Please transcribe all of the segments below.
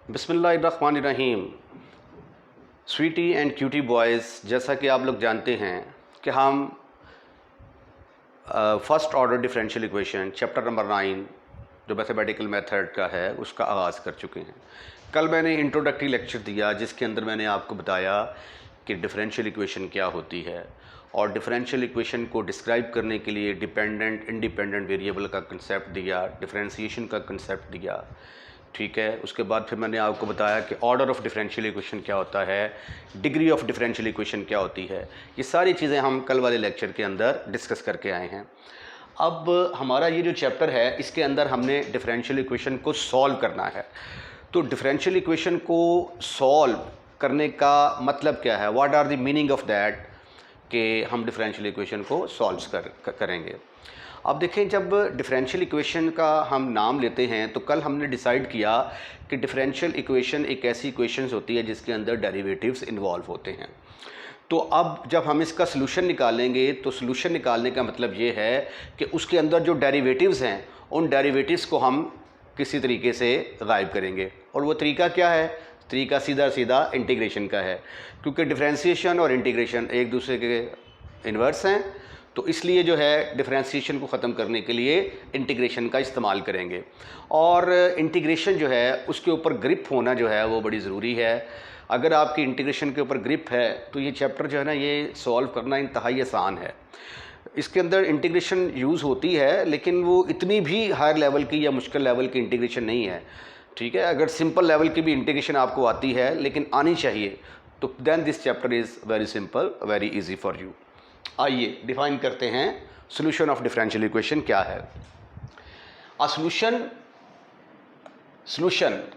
बिस्मिल्लाहिर्रहमानिर्रहीम। Sweety and cutie boys, जैसा कि आप लोग जानते हैं कि हम first order differential equation chapter number 9 जो मैथमेटिकल मेथड का है उसका आगाज़ कर चुके हैं। कल मैंने इंट्रोडक्टरी लेक्चर दिया जिसके अंदर मैंने आपको बताया कि डिफरेंशियल इक्वेशन क्या होती है और डिफरेंशियल इक्वेशन को डिस्क्राइब करने के लिए डिपेंडेंट इंडिपेंडेंट वेरिएबल का कंसेप्ट दिया, डिफरेंशिएशन का कंसेप्ट दिया। ठीक है, उसके बाद फिर मैंने आपको बताया कि ऑर्डर ऑफ डिफरेंशियल इक्वेशन क्या होता है, डिग्री ऑफ डिफरेंशियल इक्वेशन क्या होती है। ये सारी चीज़ें हम कल वाले लेक्चर के अंदर डिस्कस करके आए हैं। अब हमारा ये जो चैप्टर है इसके अंदर हमने डिफरेंशियल इक्वेशन को सॉल्व करना है। तो डिफरेंशियल इक्वेशन को सॉल्व करने का मतलब क्या है, what are the meaning of that, कि हम डिफरेंशियल इक्वेशन को सॉल्व करेंगे। अब देखें, जब डिफरेंशियल इक्वेशन का हम नाम लेते हैं तो कल हमने डिसाइड किया कि डिफरेंशियल इक्वेशन एक ऐसी इक्वेशंस होती है जिसके अंदर डेरिवेटिव्स इन्वॉल्व होते हैं। तो अब जब हम इसका सलूशन निकालेंगे तो सलूशन निकालने का मतलब ये है कि उसके अंदर जो डेरिवेटिव्स हैं उन डेरिवेटिव्स को हम किसी तरीके से गायब करेंगे। और वो तरीका क्या है? तरीका सीधा सीधा इंटीग्रेशन का है, क्योंकि डिफरेंशिएशन और इंटीग्रेशन एक दूसरे के इन्वर्स हैं। तो इसलिए जो है डिफरेंशिएशन को ख़त्म करने के लिए इंटीग्रेशन का इस्तेमाल करेंगे। और इंटीग्रेशन जो है उसके ऊपर ग्रिप होना जो है वो बड़ी ज़रूरी है। अगर आपकी इंटीग्रेशन के ऊपर ग्रिप है तो ये चैप्टर जो है ना ये सॉल्व करना इंतहाई आसान है। इसके अंदर इंटीग्रेशन यूज़ होती है लेकिन वो इतनी भी हायर लेवल की या मुश्किल लेवल की इंटीग्रेशन नहीं है। ठीक है, अगर सिंपल लेवल की भी इंटीग्रेशन आपको आती है लेकिन आनी चाहिए तो then this chapter is very simple, very easy for you. आइए डिफाइन करते हैं सॉल्यूशन ऑफ डिफरेंशियल इक्वेशन क्या है। सॉल्यूशन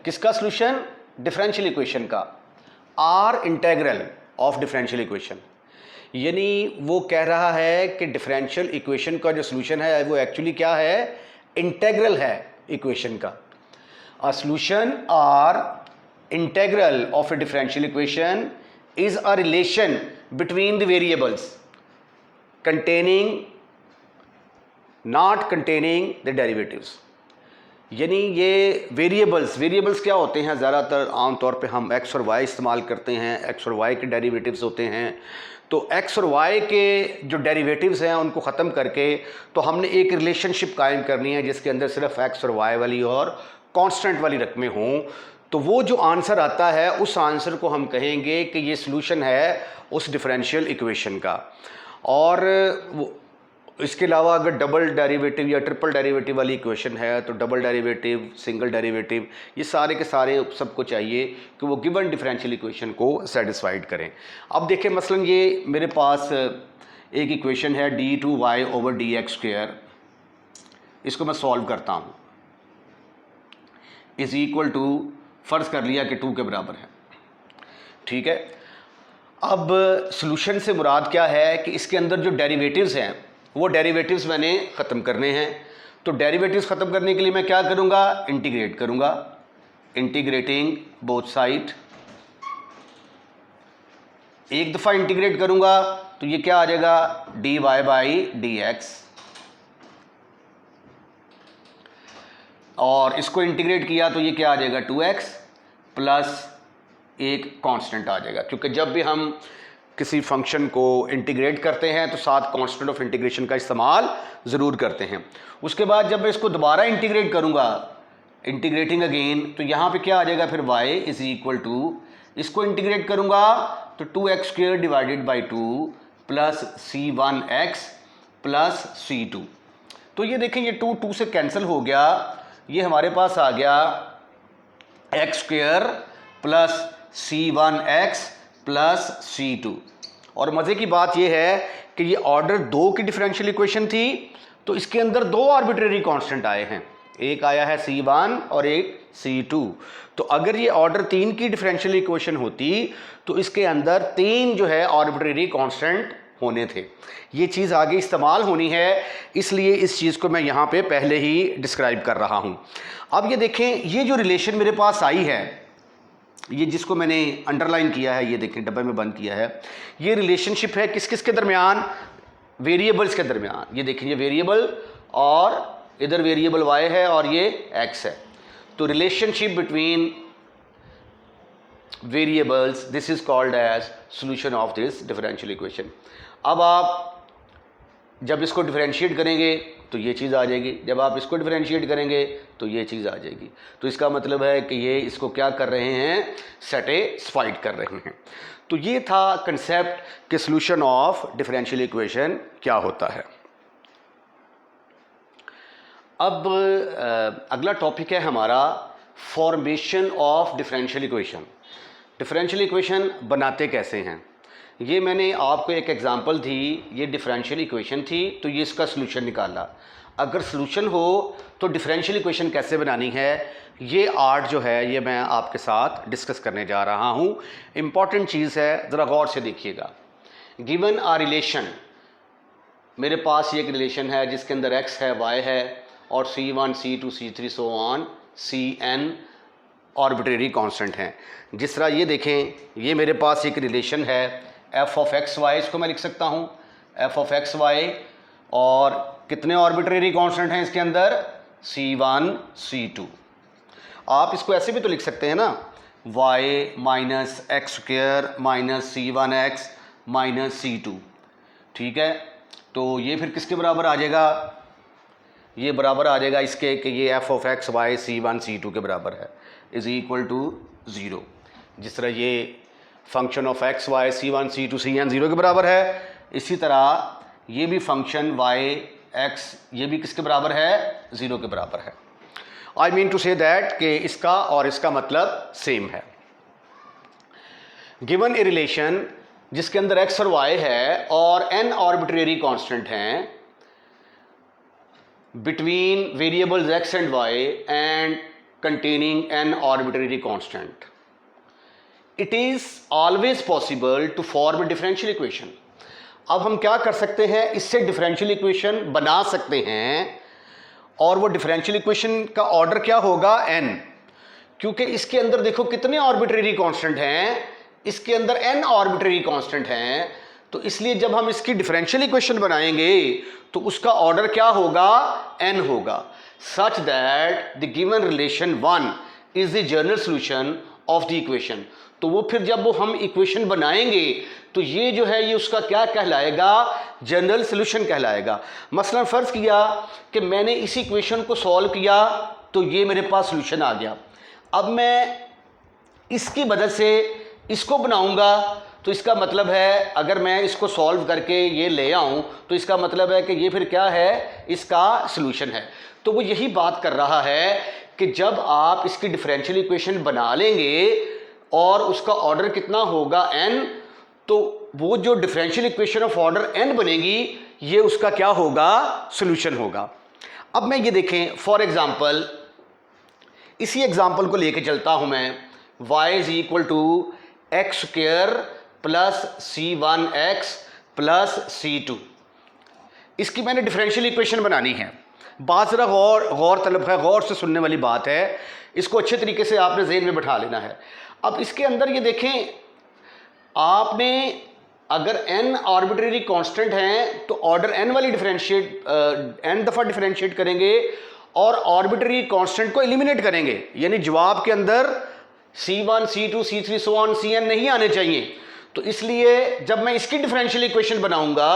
किसका? सॉल्यूशन डिफरेंशियल इक्वेशन का। Or integral of differential equation, यानी वो कह रहा है कि डिफरेंशियल इक्वेशन का जो सॉल्यूशन है वो एक्चुअली क्या है? इंटीग्रल है इक्वेशन का। A solution or integral of a differential equation is a relation between the variables containing not containing the derivatives। यानी ये वेरिएबल्स क्या होते हैं? ज़्यादातर आमतौर पे हम x और y इस्तेमाल करते हैं। x और y के डेरिवेटिव्स होते हैं। तो x और y के जो डेरिवेटिव्स हैं उनको ख़त्म करके तो हमने एक रिलेशनशिप कायम करनी है जिसके अंदर सिर्फ x और y वाली और कांस्टेंट वाली रकमें हों। तो वो जो आंसर आता है उस आंसर को हम कहेंगे कि ये सॉल्यूशन है उस डिफरेंशियल इक्वेशन का। और इसके अलावा अगर डबल डेरिवेटिव या ट्रिपल डेरिवेटिव वाली इक्वेशन है तो डबल डेरिवेटिव, सिंगल डेरिवेटिव, ये सारे के सारे सबको चाहिए कि वो गिवन डिफरेंशियल इक्वेशन को सेटिस्फाइड करें। अब देखें, मसलन ये मेरे पास एक इक्वेशन है d2y/dx²। इसको मैं सॉल्व करता हूँ, इज इक्वल टू, फ़र्ज़ कर लिया कि 2 के बराबर है। ठीक है, अब सॉल्यूशन से मुराद क्या है कि इसके अंदर जो डेरिवेटिव्स हैं वो डेरिवेटिव्स मैंने ख़त्म करने हैं। तो डेरिवेटिव्स ख़त्म करने के लिए मैं क्या करूँगा? इंटीग्रेट करूँगा। इंटीग्रेटिंग बोथ साइड, एक दफ़ा इंटीग्रेट करूँगा तो ये क्या आ जाएगा? dy/dx। और इसको इंटीग्रेट किया तो ये क्या आ जाएगा? 2x प्लस एक कांस्टेंट आ जाएगा, क्योंकि जब भी हम किसी फंक्शन को इंटीग्रेट करते हैं तो साथ कांस्टेंट ऑफ इंटीग्रेशन का इस्तेमाल ज़रूर करते हैं। उसके बाद जब मैं इसको दोबारा इंटीग्रेट करूँगा, इंटीग्रेटिंग अगेन, तो यहाँ पे क्या आ जाएगा? फिर y इज़ इक्वल टू, इसको इंटीग्रेट करूँगा तो 2x² divided by 2 plus c1x plus c2। तो ये देखें, ये 2 से कैंसिल हो गया, ये हमारे पास आ गया x² plus c1x plus c2। और मज़े की बात यह है कि ये ऑर्डर 2 की डिफरेंशियल इक्वेशन थी तो इसके अंदर 2 आर्बिट्रेरी कांस्टेंट आए हैं, एक आया है c1 और एक c2। तो अगर ये ऑर्डर 3 की डिफरेंशियल इक्वेशन होती तो इसके अंदर 3 जो है आर्बिट्रेरी कांस्टेंट होने थे। ये चीज़ आगे इस्तेमाल होनी है, इसलिए इस चीज़ को मैं यहाँ पे पहले ही डिस्क्राइब कर रहा हूँ। अब ये देखें, ये जो रिलेशन मेरे पास आई है, ये जिसको मैंने अंडरलाइन किया है, ये देखें डब्बे में बंद किया है, ये रिलेशनशिप है किस किस के दरमियान? वेरिएबल्स के दरमियान। ये देखें, ये वेरिएबल और इधर वेरिएबल y है और ये x है। तो relationship between variables, this is called as solution of this differential equation. अब आप जब इसको डिफरेंशिएट करेंगे तो ये चीज़ आ जाएगी, जब आप इसको डिफरेंशिएट करेंगे तो ये चीज़ आ जाएगी। तो इसका मतलब है कि ये इसको क्या कर रहे हैं, सेटिस्फाइड कर रहे हैं। तो ये था कंसेप्ट कि सॉल्यूशन ऑफ डिफरेंशियल इक्वेशन क्या होता है। अब अगला टॉपिक है हमारा formation of differential equation. Differential equation बनाते कैसे हैं, ये मैंने आपको एक एग्जांपल दी, ये डिफरेंशियल इक्वेशन थी तो ये इसका सॉल्यूशन निकाला। अगर सॉल्यूशन हो तो डिफरेंशियल इक्वेशन कैसे बनानी है, ये आर्ट जो है ये मैं आपके साथ डिस्कस करने जा रहा हूँ। इम्पॉर्टेंट चीज़ है, ज़रा गौर से देखिएगा। गिवन आ रिलेशन, मेरे पास ये एक रिलेशन है जिसके अंदर x है, y है और C1, C2, C3 so on Cn arbitrary constant हैं। जिस तरह ये देखें, ये मेरे पास एक रिलेशन है f ऑफ एक्स वाई, इसको मैं लिख सकता हूँ f ऑफ एक्स वाई, और कितने आर्बिट्रेरी कांस्टेंट हैं इसके अंदर, C1, C2। आप इसको ऐसे भी तो लिख सकते हैं ना, y minus x square minus C1x minus C2, ठीक है। तो ये फिर किसके बराबर आ जाएगा, ये बराबर आ जाएगा इसके कि ये f of x y C1 C2 के बराबर है, इज़ इक्वल टू 0। जिस तरह ये function of x y C1 C2 Cn 0 के बराबर है, इसी तरह ये भी फंक्शन y x ये भी किसके बराबर है, 0 के बराबर है। I mean to say that कि इसका और इसका मतलब सेम है। गिवन ए रिलेशन जिसके अंदर x और y है और n आर्बिट्रेरी कांस्टेंट हैं between variables x and y and containing an arbitrary constant, it is always possible to form a differential equation। अब हम क्या कर सकते हैं, इससे डिफरेंशियल इक्वेशन बना सकते हैं, और वो डिफरेंशियल इक्वेशन का ऑर्डर क्या होगा, n, क्योंकि इसके अंदर देखो कितने आर्बिट्रेरी कांस्टेंट हैं, इसके अंदर n आर्बिट्रेरी कांस्टेंट हैं। तो इसलिए जब हम इसकी डिफरेंशियल इक्वेशन बनाएंगे तो उसका ऑर्डर क्या होगा, n होगा, such that the given relation 1 is the general solution of the equation. तो वो फिर जब वो हम इक्वेशन बनाएंगे तो ये जो है ये उसका क्या कहलाएगा, जनरल सॉल्यूशन कहलाएगा। मसलन फ़र्ज़ किया कि मैंने इस इक्वेशन को सॉल्व किया तो ये मेरे पास सॉल्यूशन आ गया। अब मैं इसकी मदद से इसको बनाऊंगा तो इसका मतलब है अगर मैं इसको सॉल्व करके ये ले आऊं तो इसका मतलब है कि ये फिर क्या है, इसका सॉल्यूशन है। तो वो यही बात कर रहा है कि जब आप इसकी डिफरेंशियल इक्वेशन बना लेंगे और उसका ऑर्डर कितना होगा, n, तो वो जो differential equation of order n बनेगी ये उसका क्या होगा, सॉल्यूशन होगा। अब मैं ये देखें, फॉर एग्जांपल इसी एग्जांपल को लेके चलता हूं मैं, y is equal to x square plus C1x plus C2। इसकी मैंने डिफरेंशियल इक्वेशन बनानी है। बात ज़रा गौर तलब है, गौर से सुनने वाली बात है, इसको अच्छे तरीके से आपने ज़हन में बैठा लेना है। अब इसके अंदर ये देखें, आपने अगर n आर्बिट्रेरी कांस्टेंट हैं तो ऑर्डर n वाली डिफरेंशिएट n दफ़ा डिफरेंशिएट करेंगे और आर्बिट्रेरी कांस्टेंट को एलिमिनेट करेंगे, यानी जवाब के अंदर C1 C2 C3 so on Cn नहीं आने चाहिए। तो इसलिए जब मैं इसकी डिफरेंशियल इक्वेशन बनाऊंगा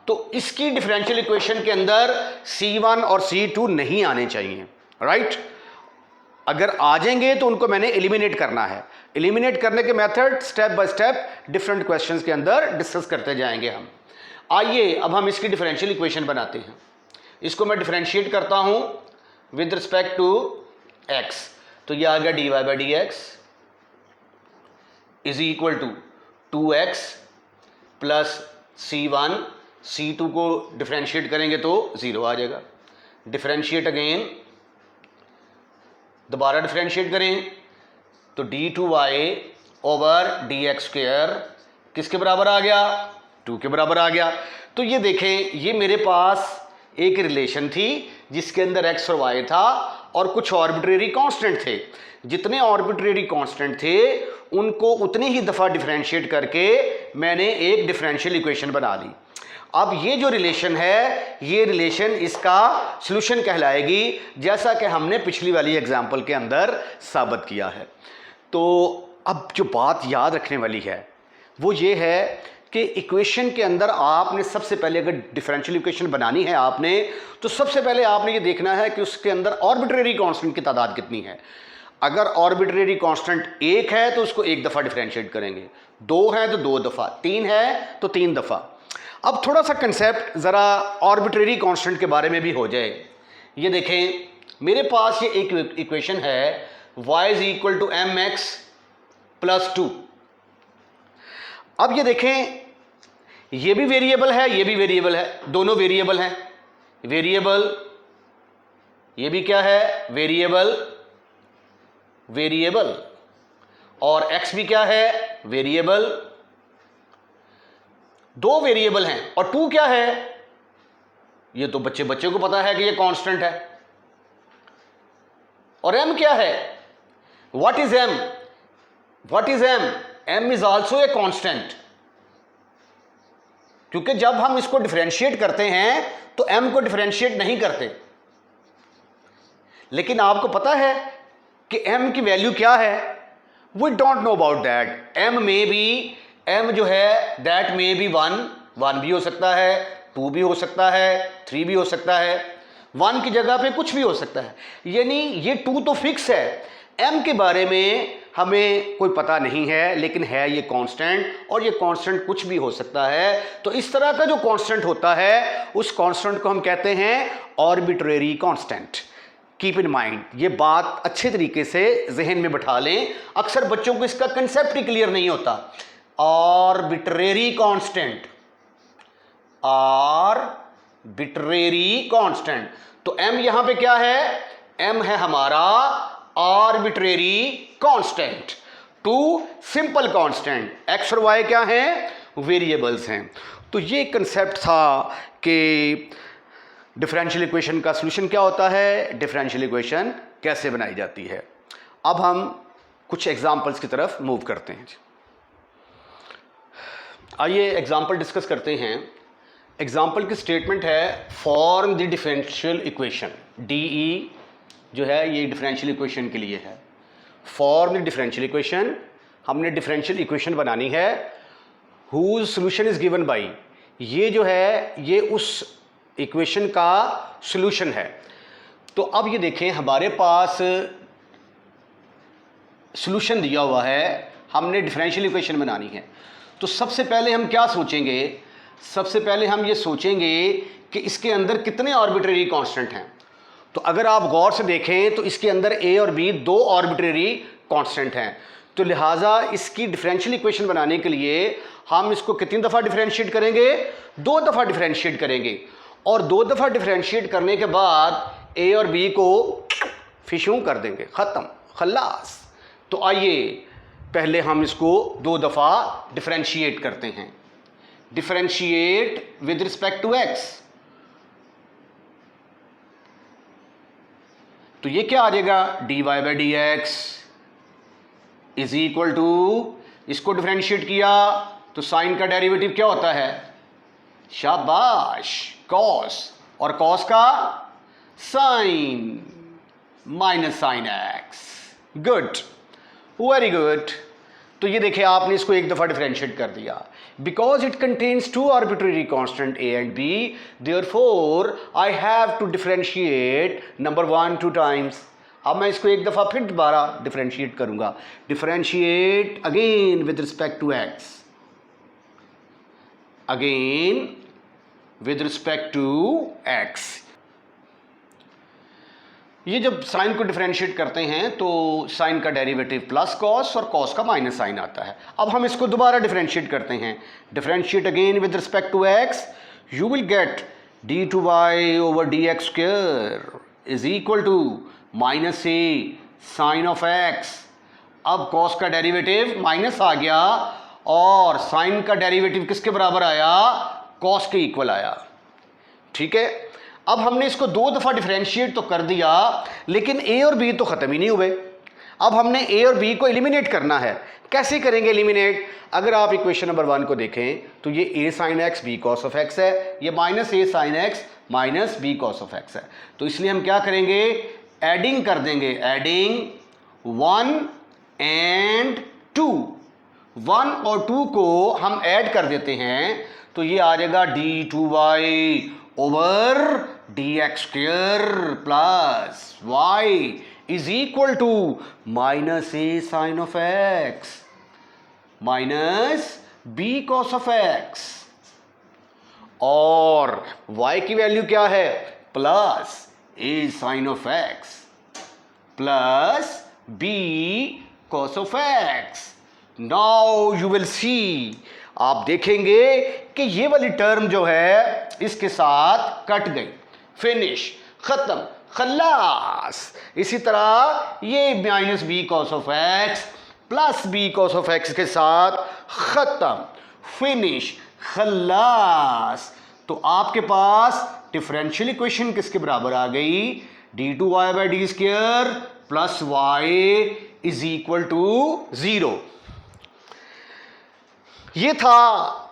तो इसकी डिफरेंशियल इक्वेशन के अंदर C1 और C2 नहीं आने चाहिए, राइट। अगर आ जाएंगे तो उनको मैंने एलिमिनेट करना है। एलिमिनेट करने के method step by step different questions के अंदर डिस्कस करते जाएंगे हम। आइए अब हम इसकी डिफरेंशियल इक्वेशन बनाते हैं। इसको मैं डिफरेंशिएट करता हूं विद रिस्पेक्ट टू x, तो ये आ गया dy by D x is equal to 2x plus C1, C2 को डिफरेंशिएट करेंगे तो 0 आ जाएगा। डिफरेंशिएट अगेन, दोबारा डिफरेंशिएट करें तो d2y ओवर dx स्क्वायर किसके बराबर आ गया, 2 के बराबर आ गया। तो ये देखें, ये मेरे पास एक रिलेशन थी जिसके अंदर x और y था और कुछ आर्बिट्रेरी कांस्टेंट थे। जितने आर्बिट्रेरी कांस्टेंट थे उनको उतनी ही दफ़ा डिफरेंशिएट करके मैंने एक डिफरेंशियल इक्वेशन बना ली। अब ये जो रिलेशन है, ये रिलेशन इसका सॉल्यूशन कहलाएगी, जैसा कि हमने पिछली वाली एग्जांपल के अंदर साबित किया है। तो अब जो बात याद रखने वाली है वो ये है कि इक्वेशन के अंदर आपने सबसे पहले अगर डिफरेंशियल इक्वेशन बनानी है आपने, तो सबसे पहले आपने ये देखना है कि उसके अंदर आर्बिट्रेरी कांस्टेंट की तादाद कितनी है। अगर आर्बिट्रेरी कांस्टेंट एक है तो उसको एक दफ़ा डिफरेंशिएट करेंगे, दो है तो दो दफ़ा, तीन है तो तीन दफ़ा। अब थोड़ा सा कंसेप्ट ज़रा आर्बिट्रेरी कांस्टेंट के बारे में भी हो जाए। ये देखें, मेरे पास ये एक इक्वेशन है y is equal to m x plus 2। अब ये देखें, ये भी वेरिएबल है, ये भी वेरिएबल है, दोनों वेरिएबल हैं। वेरिएबल, ये भी क्या है, वेरिएबल, वेरिएबल, और x भी क्या है, वेरिएबल। दो वेरिएबल हैं और 2 क्या है, ये तो बच्चे को पता है कि ये कांस्टेंट है। और m क्या है, what is m, what is m, m is also a constant, क्योंकि जब हम इसको डिफरेंशिएट करते हैं तो m को डिफरेंशिएट नहीं करते। लेकिन आपको पता है कि m की वैल्यू क्या है, we don't know about that. m में भी, m जो है दैट में भी 1 भी हो सकता है, 2 भी हो सकता है, 3 भी हो सकता है, 1 की जगह पे कुछ भी हो सकता है। यानी ये 2 तो फिक्स है, m के बारे में हमें कोई पता नहीं है, लेकिन है ये कांस्टेंट, और ये कांस्टेंट कुछ भी हो सकता है। तो इस तरह का जो कांस्टेंट होता है उस कांस्टेंट को हम कहते हैं arbitrary constant. Keep in mind, ये बात अच्छे तरीके से जहन में बैठा लें, अक्सर बच्चों को इसका कंसेप्ट ही क्लियर नहीं होता। Arbitrary constant, arbitrary constant. तो m यहां पे क्या है, m है हमारा arbitrary constant. 2 simple constant, x और y क्या हैं, वेरिएबल्स हैं। तो ये कंसेप्ट था कि डिफरेंशियल इक्वेशन का सॉल्यूशन क्या होता है, डिफरेंशियल इक्वेशन कैसे बनाई जाती है। अब हम कुछ एग्जांपल्स की तरफ मूव करते हैं। आइए एग्जांपल डिस्कस करते हैं। एग्जांपल की स्टेटमेंट है, form the differential equation. DE जो है ये डिफरेंशियल इक्वेशन के लिए है। फॉर्म द डिफरेंशियल इक्वेशन, हमने डिफरेंशियल इक्वेशन बनानी है। Whose solution is given by, ये जो है ये उस इक्वेशन का सॉल्यूशन है। तो अब ये देखें, हमारे पास सॉल्यूशन दिया हुआ है, हमने डिफरेंशियल इक्वेशन बनानी है। तो सबसे पहले हम क्या सोचेंगे, सबसे पहले हम ये सोचेंगे कि इसके अंदर कितने आर्बिट्रेरी कांस्टेंट हैं। तो अगर आप गौर से देखें तो इसके अंदर a और b 2 आर्बिट्रेरी कांस्टेंट हैं। तो लिहाजा इसकी डिफरेंशियल इक्वेशन बनाने के लिए हम इसको कितनी दफ़ा डिफरेंशिएट करेंगे, 2 दफ़ा डिफरेंशिएट करेंगे। और 2 दफ़ा डिफरेंशिएट करने के बाद a और b को फिशूं कर देंगे, ख़त्म, खल्लास। तो आइए पहले हम इसको 2 दफ़ा डिफरेंशिएट करते हैं। Differentiate with respect to x, तो ये क्या आ जाएगा, dy by D x is equal to, इसको डिफरेंशिएट किया तो साइन का डेरिवेटिव क्या होता है, शाबाश, कॉस, और कॉस का sine minus sine x. Good, very good. तो ये देखिए आपने इसको एक दफ़ा डिफरेंशिएट कर दिया। Because it contains 2 arbitrary constant a and b, therefore I have to differentiate number 1 2 times। अब मैं इसको एक दफ़ा फिर दोबारा डिफरेंशिएट करूंगा। Differentiate again with respect to x, again with respect to x। ये जब साइन को डिफरेंशिएट करते हैं तो साइन का डेरिवेटिव प्लस कॉस और कॉस का माइनस साइन आता है। अब हम इसको दोबारा डिफरेंशिएट करते हैं। Differentiate again with respect to x, you will get d2y over dx square is equal to minus a sine of x। अब कॉस का डेरिवेटिव माइनस आ गया और साइन का डेरिवेटिव किसके बराबर आया, कॉस के इक्वल आया। ठीक है, अब हमने इसको 2 दफ़ा डिफरेंशिएट तो कर दिया, लेकिन a और b तो ख़त्म ही नहीं हुए। अब हमने a और b को एलिमिनेट करना है। कैसे करेंगे एलिमिनेट? अगर आप इक्वेशन नंबर 1 को देखें तो ये a sine x b cos of x है, ये minus a sine x minus b cos of x है। तो इसलिए हम क्या करेंगे, एडिंग कर देंगे, एडिंग 1 and 2, 1 और 2 को हम ऐड कर देते हैं तो ये आ जाएगा d2y over dx square plus y is equal to minus a sine of x minus b cos of x, और y की वैल्यू क्या है, plus a sine of x plus b cos of x। Now you will see, आप देखेंगे कि ये वाली term जो है इसके साथ कट गई, फिनिश, खत्म, खल्लास। इसी तरह ये minus b cos of x plus b cos of x के साथ खत्म, फिनिश, खल्लास। तो आपके पास डिफरेंशियल इक्वेशन किसके बराबर आ गई, d2y by d square plus y is equal to 0। ये था,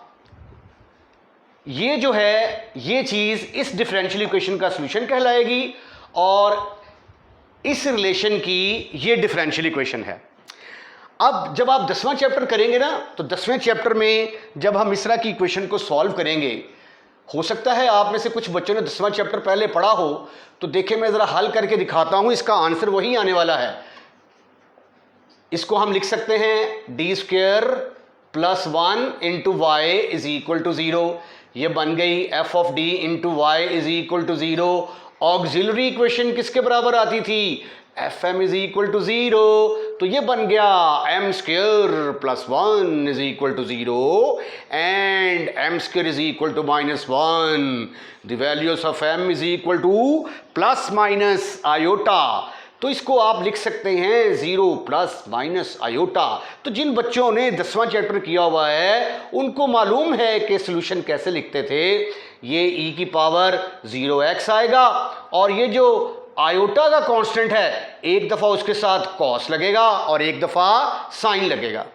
ये जो है ये चीज इस डिफरेंशियल इक्वेशन का सॉल्यूशन कहलाएगी और इस रिलेशन की ये डिफरेंशियल इक्वेशन है। अब जब आप 10वां चैप्टर करेंगे ना, तो 10वें चैप्टर में जब हम इस तरह की इक्वेशन को सॉल्व करेंगे, हो सकता है आप में से कुछ बच्चों ने 10वां चैप्टर पहले पढ़ा हो, तो देखिए मैं जरा हल करके दिखाता हूं, इसका आंसर वही आने वाला है। इसको हम लिख सकते हैं d square plus 1 into y is equal to 0। ये बन गई f of d into y is equal to 0। Auxiliary equation किसके बराबर आती थी, f m is equal to 0, तो ये बन गया m square plus 1 is equal to 0 and m square is equal to -1। The values of m is equal to plus minus iota, तो इसको आप लिख सकते हैं 0 प्लस माइनस आयोटा। तो जिन बच्चों ने 10वां चैप्टर किया हुआ है उनको मालूम है कि सॉल्यूशन कैसे लिखते थे। ये e की पावर 0x आएगा और ये जो आयोटा का कांस्टेंट है, एक दफ़ा उसके साथ कॉस लगेगा और एक दफ़ा साइन लगेगा।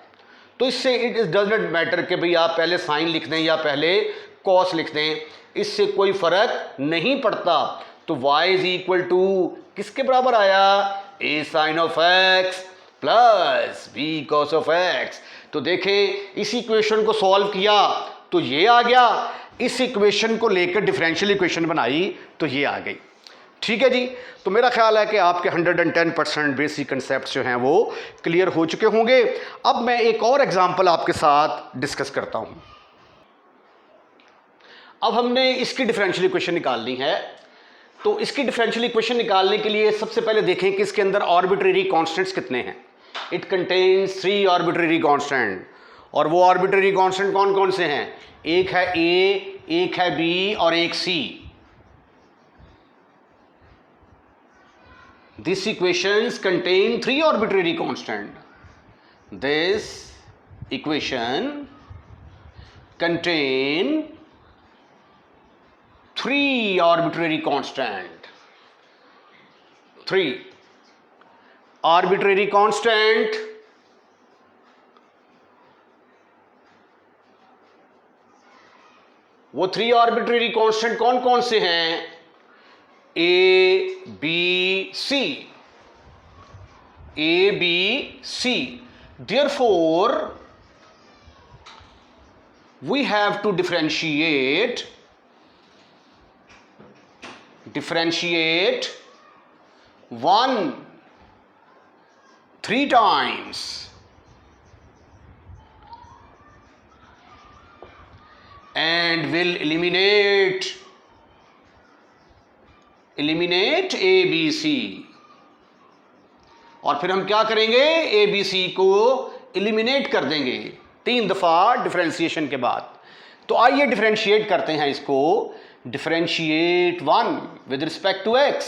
तो इससे इट डज नॉट मैटर कि भाई आप पहले साइन लिख दें या पहले कॉस लिख दें, इससे कोई फ़र्क नहीं पड़ता। तो y इज इक्वल टू किसके बराबर आया, a sine of x plus b cos of x। तो देखें इस इक्वेशन को सॉल्व किया तो ये आ गया, इस इक्वेशन को लेकर डिफरेंशियल इक्वेशन बनाई तो ये आ गई। ठीक है जी, तो मेरा ख्याल है कि आपके 110% बेसिक कंसेप्ट जो हैं वो क्लियर हो चुके होंगे। अब मैं एक और एग्जांपल आपके साथ डिस्कस करता हूं। अब हमने इसकी डिफरेंशियल इक्वेशन निकालनी है, तो इसकी डिफरेंशियल इक्वेशन निकालने के लिए सबसे पहले देखें कि इसके अंदर आर्बिट्रेरी कांस्टेंट्स कितने हैं। इट कंटेन्स 3 आर्बिट्रेरी कांस्टेंट, और वो आर्बिट्रेरी कांस्टेंट कौन कौन से हैं, एक है ए, एक है बी और एक सी। This equations contain 3 arbitrary constant. This equation contain 3 arbitrary constant. 3 arbitrary constant वो 3 arbitrary constant कौन कौन से हैं, A, B, C. A, B, C. Therefore, we have to differentiate 1 3 times and will eliminate A, B, C। और फिर हम क्या करेंगे, A, B, C को एलिमिनेट कर देंगे 3 दफ़ा डिफरेंशिएशन के बाद। तो आइए डिफरेंशिएट करते हैं इसको। Differentiate 1 with respect to x,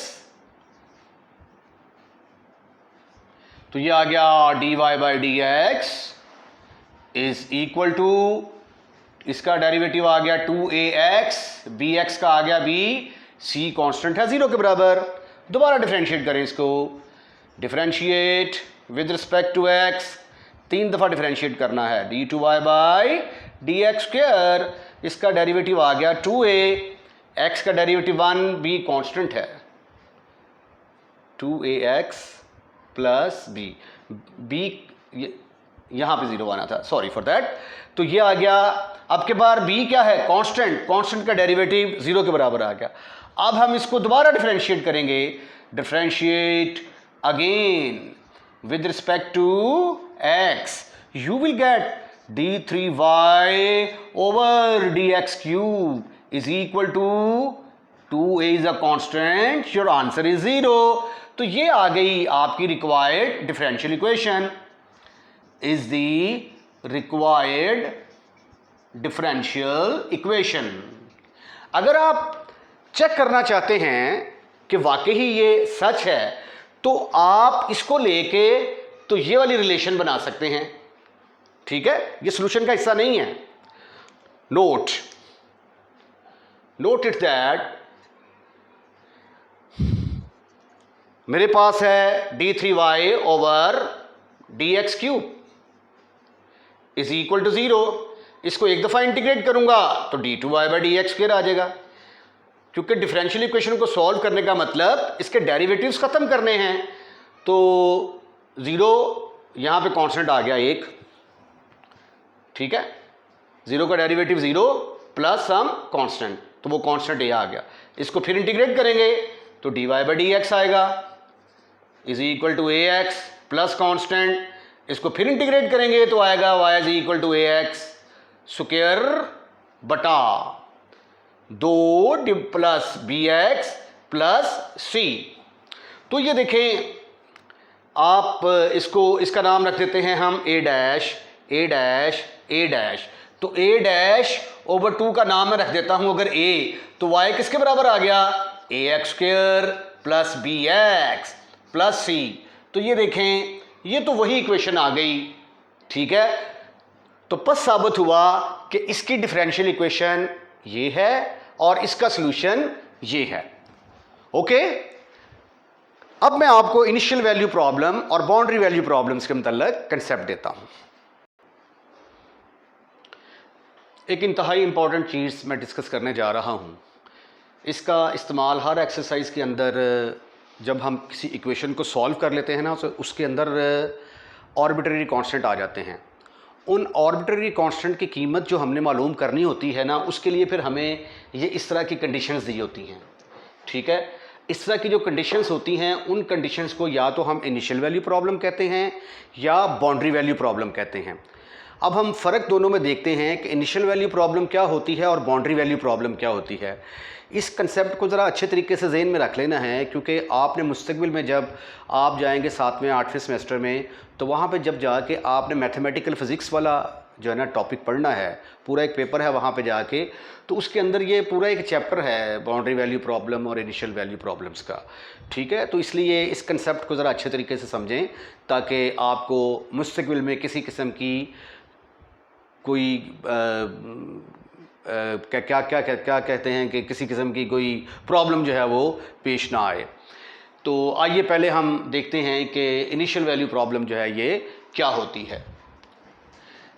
तो ये आ गया dy by D x is equal to, इसका डेरिवेटिव आ गया 2ax, bx का आ गया b, c कांस्टेंट है 0 के बराबर। दोबारा डिफरेंशिएट करें इसको, differentiate with respect to x, 3 दफ़ा डिफरेंशिएट करना है, d2y by D x square, इसका डेरिवेटिव आ गया 2a, x का डेरिवेटिव 1, b कांस्टेंट है 2ax प्लस b, यहाँ पे 0 आना था, सॉरी फॉर दैट। तो ये आ गया। अब के बार b क्या है, कांस्टेंट, कांस्टेंट का डेरिवेटिव 0 के बराबर आ गया। अब हम इसको दोबारा डिफरेंशिएट करेंगे, differentiate again with respect to x, you will get d3y over dx cube is equal to 2a is a constant, your answer is 0। तो ये आ गई आपकी required differential equation, is the required differential equation। अगर आप check करना चाहते हैं कि वाकई ही ये सच है तो आप इसको लेके तो ये वाली रिलेशन बना सकते हैं, ठीक है। ये सॉल्यूशन का हिस्सा नहीं है। नोट इट दैट मेरे पास है d3y over dx cube is equal to 0। इसको एक दफ़ा इंटीग्रेट करूंगा तो d2y by D x square आ जाएगा, क्योंकि डिफरेंशियल इक्वेशन को सॉल्व करने का मतलब इसके डेरिवेटिव्स खत्म करने हैं। तो 0 यहाँ पे कांस्टेंट आ गया 1, ठीक है। 0 का डेरिवेटिव 0 प्लस सम कांस्टेंट, तो वो कांस्टेंट ये आ गया। इसको फिर इंटीग्रेट करेंगे तो dy बाई डी एक्स आएगा is equal to ax plus constant. इसको फिर इंटीग्रेट करेंगे तो आएगा y is equal to ax square बटा 2 प्लस bx प्लस c। तो ये देखें, आप इसका नाम रख देते हैं हम a dash a dash a dash. तो a डैश ओवर 2 का नाम मैं रख देता हूं अगर a, तो y किसके बराबर आ गया, ax square plus bx plus c। तो ये देखें, ये तो वही इक्वेशन आ गई, ठीक है। तो बस साबित हुआ कि इसकी डिफरेंशियल इक्वेशन ये है और इसका सॉल्यूशन ये है। ओके, अब मैं आपको इनिशियल वैल्यू प्रॉब्लम और बाउंड्री वैल्यू प्रॉब्लम्स के मतलब कंसेप्ट देता हूं। एक इंतहाई इंपॉर्टेंट चीज़ मैं डिस्कस करने जा रहा हूं। इसका इस्तेमाल हर एक्सरसाइज के अंदर जब हम किसी इक्वेशन को सॉल्व कर लेते हैं ना, तो उसके अंदर आर्बिट्रेरी कांस्टेंट आ जाते हैं। उन आर्बिट्रेरी कांस्टेंट की कीमत जो हमने मालूम करनी होती है ना, उसके लिए फिर हमें ये इस तरह की कंडीशंस दी होती हैं, ठीक है। इस तरह की जो कंडीशंस होती हैं, उन कंडीशंस को या तो हम इनिशियल वैल्यू प्रॉब्लम कहते हैं या बाउंड्री वैल्यू प्रॉब्लम कहते हैं। अब हम फ़र्क दोनों में देखते हैं कि इनिशियल वैल्यू प्रॉब्लम क्या होती है और बाउंड्री वैल्यू प्रॉब्लम क्या होती है। इस कंसेप्ट को ज़रा अच्छे तरीके से ज़हन में रख लेना है, क्योंकि आपने मुस्तकबिल में जब आप जाएंगे 7वें 8वें सेमेस्टर में, तो वहाँ पे जब जाके आपने मैथमेटिकल फ़िज़िक्स वाला जो है ना टॉपिक पढ़ना है, पूरा एक पेपर है वहाँ पे जाके, तो उसके अंदर ये पूरा एक चैप्टर है बाउंड्री वैल्यू प्रॉब्लम और इनिशियल वैल्यू प्रॉब्लम्स का, ठीक है। तो इसलिए इस कंसेप्ट को ज़रा अच्छे तरीके से समझें ताकि आपको मुस्तकबिल में किसी किस्म की कोई क्या कहते हैं कि किसी किस्म की कोई प्रॉब्लम जो है वो पेश ना आए। तो आइए पहले हम देखते हैं कि इनिशियल वैल्यू प्रॉब्लम जो है ये क्या होती है।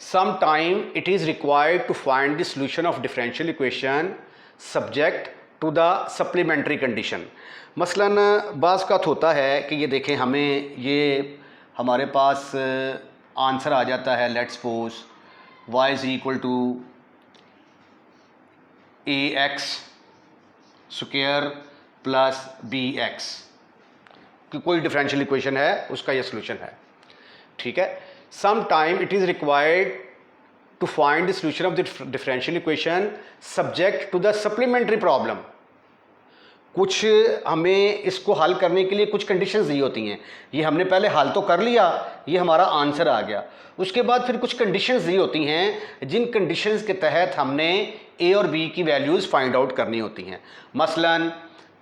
Some time it is required to find the solution of differential equation subject to the supplementary condition. मसलन बाज़ का होता है कि ये देखें, हमें ये हमारे पास आंसर आ जाता है, let's suppose y is equal to ax square plus bx, कि कोई डिफरेंशियल इक्वेशन है उसका ये सॉल्यूशन है, ठीक है। Some time it is required to find the solution of the differential equation subject to the supplementary problem. कुछ हमें इसको हल करने के लिए कुछ कंडीशंस दी होती हैं। ये हमने पहले हल तो कर लिया, ये हमारा आंसर आ गया। उसके बाद फिर कुछ कंडीशंस दी होती हैं जिन कंडीशंस के तहत हमने ए और बी की वैल्यूज़ फाइंड आउट करनी होती हैं। मसलन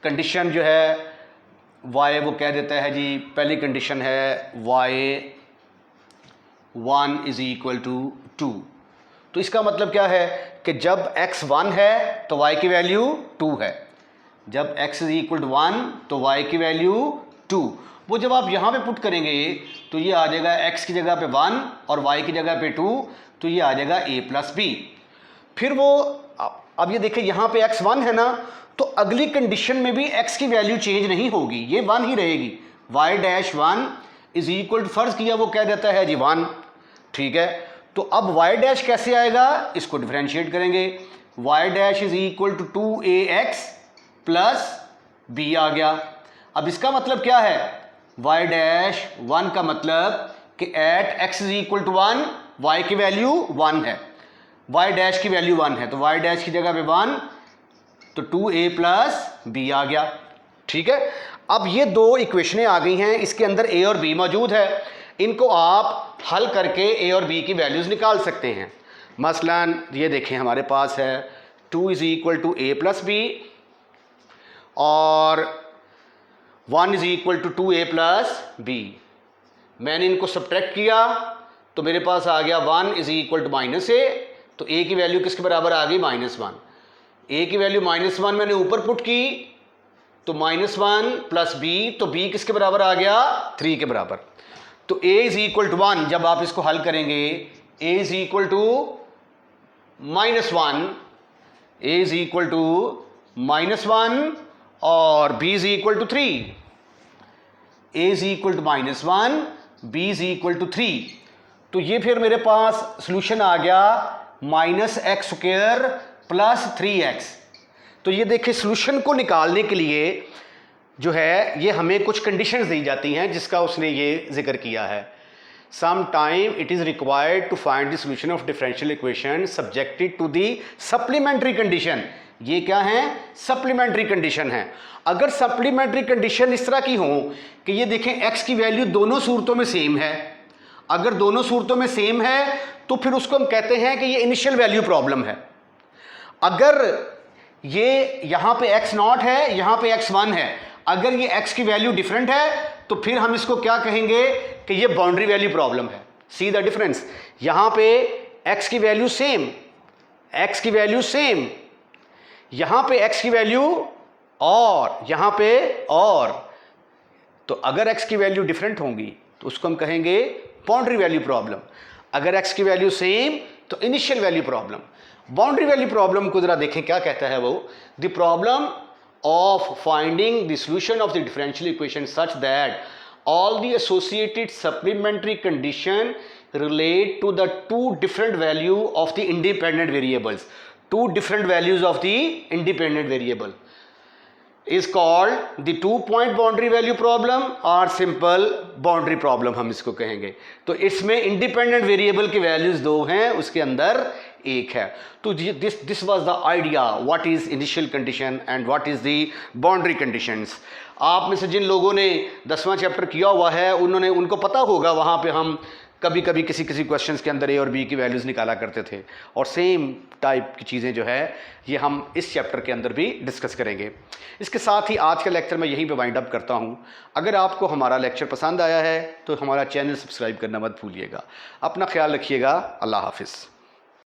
कंडीशन जो है y, वो कह देता है जी, पहली कंडीशन है y1 इज़ इक्वल टू 2। तो इसका मतलब क्या है कि जब x 1 है तो y की वैल्यू 2 है, जब x इज़ इक्वल टू 1 तो y की वैल्यू 2। वो जब आप यहाँ पे पुट करेंगे तो ये आ जाएगा x की जगह पे 1 और y की जगह पे 2, तो ये आ जाएगा a प्लस बी। फिर वो अब ये देखें, यहाँ पे x 1 है ना, तो अगली कंडीशन में भी x की वैल्यू चेंज नहीं होगी, ये 1 ही रहेगी। y dash 1 is equal to, फ़र्ज़ किया वो कह देता है जी 1, ठीक है, तो अब y डैश कैसे आएगा, इसको डिफरेंशिएट करेंगे। y dash is equal to 2ax plus b आ गया। अब इसका मतलब क्या है, y डैश 1 का मतलब कि at x is equal to 1 y की वैल्यू 1 है, y डैश की वैल्यू 1 है, तो y डैश की जगह पे 1, तो 2a प्लस b आ गया। ठीक है, अब ये दो इक्वेशनें आ गई हैं, इसके अंदर a और b मौजूद है, इनको आप हल करके a और b की वैल्यूज़ निकाल सकते हैं। मसलन ये देखें, हमारे पास है 2 is equal to a plus b और 1 is equal to 2a plus b। मैंने इनको सब्ट्रैक्ट किया तो मेरे पास आ गया 1 is equal to minus a, तो a की वैल्यू किसके बराबर आ गई, -1। a की वैल्यू -1 मैंने ऊपर पुट की तो -1 प्लस b, तो b किसके बराबर आ गया, 3 के बराबर। तो a इज इक्वल टू 1, जब आप इसको हल करेंगे a is equal to -1, a is equal to -1 और b is equal to 3, a is equal to -1, b is equal to 3। तो ये फिर मेरे पास सॉल्यूशन आ गया -x² प्लस 3x। तो ये देखिए, सॉल्यूशन को निकालने के लिए जो है ये हमें कुछ कंडीशंस दी जाती हैं, जिसका उसने ये जिक्र किया है। Some time it is required to find the solution of differential equation subjected to the supplementary condition. ये क्या है, सप्लीमेंट्री कंडीशन है। अगर सप्लीमेंट्री कंडीशन इस तरह की हो कि ये देखें x की वैल्यू दोनों सूरतों में सेम है, अगर दोनों सूरतों में सेम है तो फिर उसको हम कहते हैं कि ये इनिशियल वैल्यू प्रॉब्लम है। अगर ये यहाँ पे x0 है, यहाँ पे x1 है, अगर ये x की वैल्यू डिफरेंट है तो फिर हम इसको क्या कहेंगे कि ये बाउंड्री वैल्यू प्रॉब्लम है। सी द डिफरेंस, यहाँ पे x की वैल्यू सेम, x की वैल्यू सेम, यहाँ पे x की वैल्यू और यहाँ पे और, तो अगर x की वैल्यू डिफरेंट होंगी तो उसको हम कहेंगे बाउंड्री वैल्यू प्रॉब्लम। अगर x की वैल्यू सेम तो initial value problem. Boundary value problem को जरा देखें क्या कहता है वो, the problem of finding the solution of the differential equation such that all the associated supplementary condition relate to the two different value of the independent variables, two different values of the independent variable is called the two point boundary value problem or simple boundary problem हम इसको कहेंगे। तो इसमें independent variable की values दो हैं, उसके अंदर एक है। तो this was the idea, what is initial condition and what is the boundary conditions. आप में से जिन लोगों ने 10वां चैप्टर किया हुआ है उनको पता होगा, वहाँ पे हम कभी कभी किसी क्वेश्चंस के अंदर a और b की वैल्यूज़ निकाला करते थे, और सेम टाइप की चीज़ें जो है ये हम इस चैप्टर के अंदर भी डिस्कस करेंगे। इसके साथ ही आज का लेक्चर मैं यहीं पे वाइंड अप करता हूँ। अगर आपको हमारा लेक्चर पसंद आया है तो हमारा चैनल सब्सक्राइब करना मत भूलिएगा। अपना ख्याल रखिएगा। अल्लाह हाफिज़।